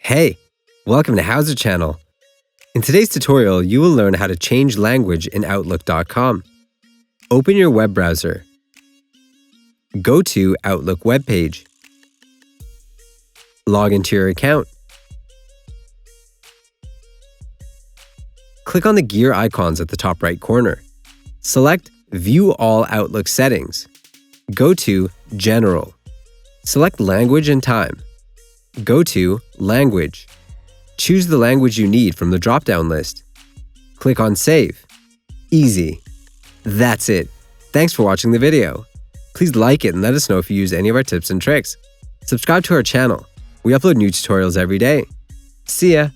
Hey, welcome to Howzer Channel. In today's tutorial, you will learn how to change language in Outlook.com. Open your web browser. Go to Outlook webpage. Log into your account. Click on the gear icons at the top right corner. Select View All Outlook Settings. Go to General. Select Language and Time. Go to Language. Choose the language you need from the drop-down list. Click on Save. Easy. That's it. Thanks for watching the video. Please like it and let us know if you use any of our tips and tricks. Subscribe to our channel. We upload new tutorials every day. See ya!